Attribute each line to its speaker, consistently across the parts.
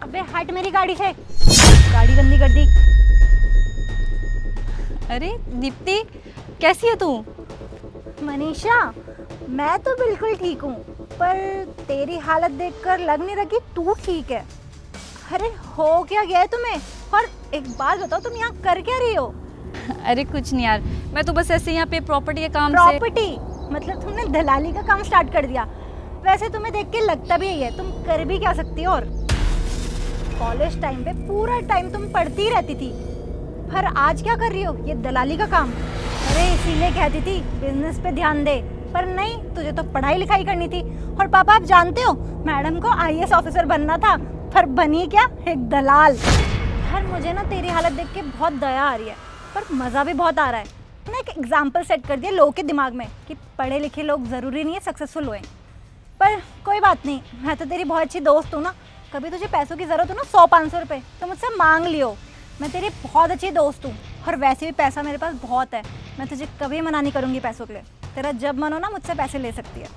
Speaker 1: अबे हट मेरी गाड़ी से, गाड़ी गंदी कर दी।
Speaker 2: अरे दीप्ति, कैसी है तू?
Speaker 1: मनीषा, मैं तो बिल्कुल ठीक हूँ, पर तेरी हालत देखकर लग नहीं रहा कि तू ठीक है। अरे हो क्या गया है तुम्हें? और एक बात बताओ, तुम यहाँ कर क्या रही हो?
Speaker 2: अरे कुछ नहीं यार, मैं तो बस ऐसे यहाँ पे प्रॉपर्टी के काम से।
Speaker 1: प्रॉपर्टी मतलब तुमने दलाली का काम स्टार्ट कर दिया। वैसे तुम्हें देख के लगता भी यही है, तुम कर भी क्या सकती हो। और कॉलेज टाइम पे पूरा टाइम तुम पढ़ती ही रहती थी, पर आज क्या कर रही हो? ये दलाली का काम। अरे इसीलिए कहती थी बिजनेस पे ध्यान दे, पर नहीं, तुझे तो पढ़ाई लिखाई करनी थी। और पापा आप जानते हो, मैडम को आईएएस ऑफिसर बनना था, पर बनी क्या, एक दलाल। यार मुझे ना तेरी हालत देख के बहुत दया आ रही है, पर मज़ा भी बहुत आ रहा है। तूने एक एग्जाम्पल सेट कर दिया लोगों के दिमाग में कि पढ़े लिखे लोग ज़रूरी नहीं है सक्सेसफुल हुए। पर कोई बात नहीं, मैं तो तेरी बहुत अच्छी दोस्त हूँ ना। कभी तुझे पैसों की ज़रूरत हो ना, 100-500 रुपये, तो मुझसे मांग लियो। मैं तेरी बहुत अच्छी दोस्त हूँ, और वैसे भी पैसा मेरे पास बहुत है। मैं तुझे कभी मना नहीं करूँगी पैसों के लिए। तेरा जब मन हो ना, मुझसे पैसे ले सकती है।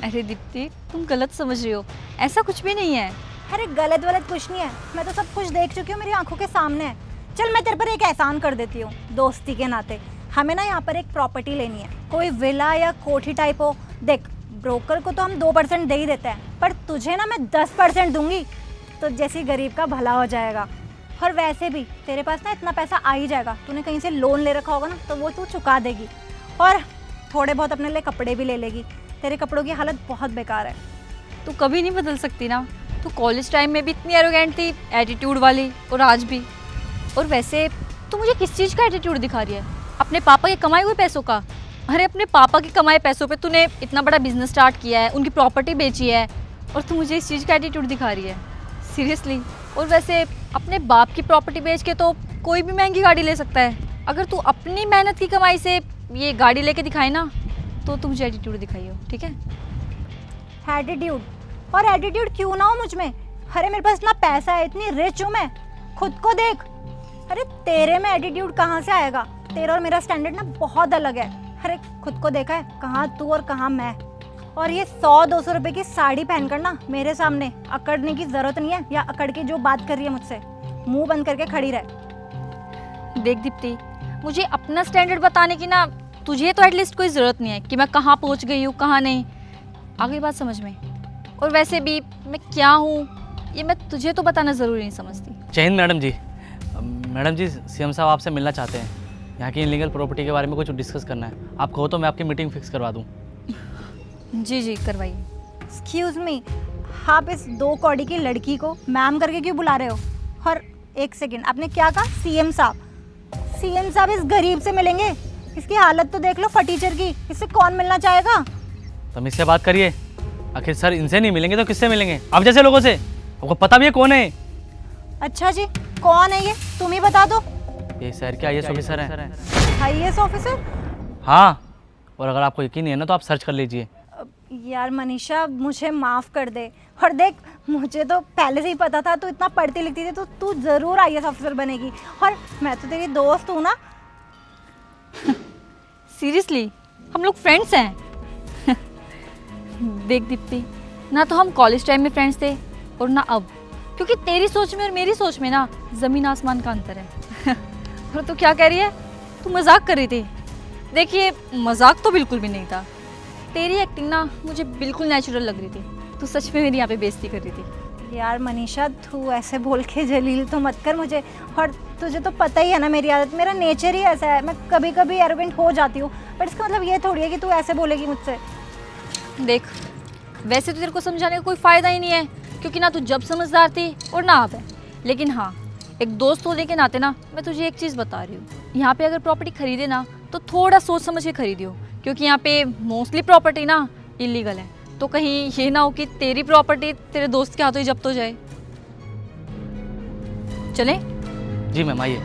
Speaker 2: अरे दीप्ति, तुम गलत समझ रही हो, ऐसा कुछ भी नहीं है।
Speaker 1: अरे गलत वलत कुछ नहीं है, मैं तो सब कुछ देख चुकी हूँ, मेरी आंखों के सामने है। चल मैं तेरे पर एक एहसान कर देती हूँ दोस्ती के नाते। हमें ना यहाँ पर एक प्रॉपर्टी लेनी है, कोई विला या कोठी टाइप हो। देख, ब्रोकर को तो हम 2% दे ही देते हैं, पर तुझे ना मैं 10% दूंगी, तो जैसे गरीब का भला हो जाएगा। और वैसे भी तेरे पास ना इतना पैसा आ ही जाएगा, तूने कहीं से लोन ले रखा होगा ना, तो वो तू चुका देगी। और थोड़े बहुत अपने लिए कपड़े भी ले लेगी। तेरे कपड़ों की हालत बहुत बेकार है।
Speaker 2: तू कभी नहीं बदल सकती ना। तू कॉलेज टाइम में भी इतनी एरोगेंट थी, एटीट्यूड वाली, और आज भी। और वैसे तू मुझे किस चीज़ का एटीट्यूड दिखा रही है? अपने पापा के कमाए हुए पैसों का? अरे अपने पापा के कमाए पैसों पे तूने इतना बड़ा बिजनेस स्टार्ट किया है, उनकी प्रॉपर्टी बेची है, और तू मुझे इस चीज़ का एटीट्यूड दिखा रही है? सीरियसली। और वैसे अपने बाप की प्रॉपर्टी बेच के तो कोई भी महंगी गाड़ी ले सकता है। अगर तू अपनी मेहनत की कमाई से ये गाड़ी लेके दिखाए ना, तो तू मुझे एटीट्यूड दिखाई हो, ठीक है?
Speaker 1: एटीट्यूड? और एटीट्यूड क्यों ना हो मुझ में? अरे मेरे पास इतना पैसा है, इतनी रिच हूँ मैं, खुद को देख। अरे तेरे में एटीट्यूड कहाँ से आएगा? तेरा और मेरा स्टैंडर्ड ना बहुत अलग है। अरे खुद को देखा है, कहाँ तू और कहाँ मैं। और ये 100-200 रुपए की साड़ी पहनकर ना मेरे सामने अकड़ने की जरूरत नहीं है, या अकड़ के जो बात कर रही है मुझसे, मुंह बंद करके खड़ी रह।
Speaker 2: देख दीप्ति, मुझे अपना स्टैंडर्ड बताने की ना तुझे तो एटलीस्ट कोई ज़रूरत नहीं है कि मैं कहाँ पहुँच गई हूँ, कहाँ नहीं। आ गई बात समझ में? और वैसे भी मैं क्या हूँ ये मैं तुझे तो बताना ज़रूरी नहीं समझती।
Speaker 3: जय हिंद मैडम जी। मैडम जी, सीएम साहब आपसे मिलना चाहते हैं। यहाँ की इनलीगल प्रॉपर्टी के बारे में कुछ डिस्कस करना है। आप कहो तो मैं आपकी मीटिंग फिक्स करवा दूँ।
Speaker 2: जी जी करवाइए।
Speaker 1: एक्सक्यूज मी, आप इस 2 कौड़ी की लड़की को मैम करके क्यों बुला रहे हो? और एक सेकेंड, आपने क्या कहा? सीएम साहब? सीएम साहब इस गरीब से मिलेंगे? इसकी हालत तो देख लो फटीचर की, इससे कौन मिलना चाहेगा?
Speaker 3: तुम इससे बात करिए। आखिर सर इनसे नहीं मिलेंगे तो किससे मिलेंगे? आप जैसे लोगों से। आपको पता भी है कौन है?
Speaker 1: अच्छा जी, कौन है ये? तुम ही बता दो।
Speaker 3: ये शहर के आईएएस ऑफिसर हैं।
Speaker 1: IAS officer?
Speaker 3: हाँ, और अगर आपको यकीन नहीं है ना, तो आप सर्च कर लीजिए।
Speaker 1: यार मनीषा, मुझे माफ़ कर दे। और देख, मुझे तो पहले से ही पता था तू इतना पढ़ती लिखती थी, तो तू ज़रूर आईएएस ऑफिसर बनेगी। और मैं तो तेरी दोस्त हूँ ना।
Speaker 2: सीरियसली, हम लोग फ्रेंड्स हैं। देख दीप्ति, ना तो हम कॉलेज टाइम में फ्रेंड्स थे और ना अब, क्योंकि तेरी सोच में और मेरी सोच में ना ज़मीन आसमान का अंतर है। और तू क्या कह रही है? तू मजाक कर रही थी। देखिए, मजाक तो बिल्कुल भी नहीं था। तेरी एक्टिंग ना मुझे बिल्कुल नेचुरल लग रही थी। तू सच में मेरी यहाँ पे बेइज्जती कर रही थी।
Speaker 1: यार मनीषा, तू ऐसे बोल के जलील तो मत कर मुझे। और तुझे तो पता ही है ना मेरी आदत, मेरा नेचर ही ऐसा है। मैं कभी कभी एरोगेंट हो जाती हूँ, बट इसका मतलब ये थोड़ी है कि तू ऐसे बोलेगी मुझसे।
Speaker 2: देख, वैसे तो तेरे को समझाने का कोई फ़ायदा ही नहीं है, क्योंकि ना तू जब समझदार थी और ना अब है। लेकिन हाँ, एक दोस्त होने के नाते ना मैं तुझे एक चीज़ बता रही हूँ। यहाँ पे अगर प्रॉपर्टी खरीदे ना, तो थोड़ा सोच समझ के खरीदियो, क्योंकि यहाँ पे मोस्टली प्रॉपर्टी ना इलीगल है। तो कहीं ये ना हो कि तेरी प्रॉपर्टी तेरे दोस्त के हाथों ही जब्त हो जाए। चले?
Speaker 3: जी मैम, आइए।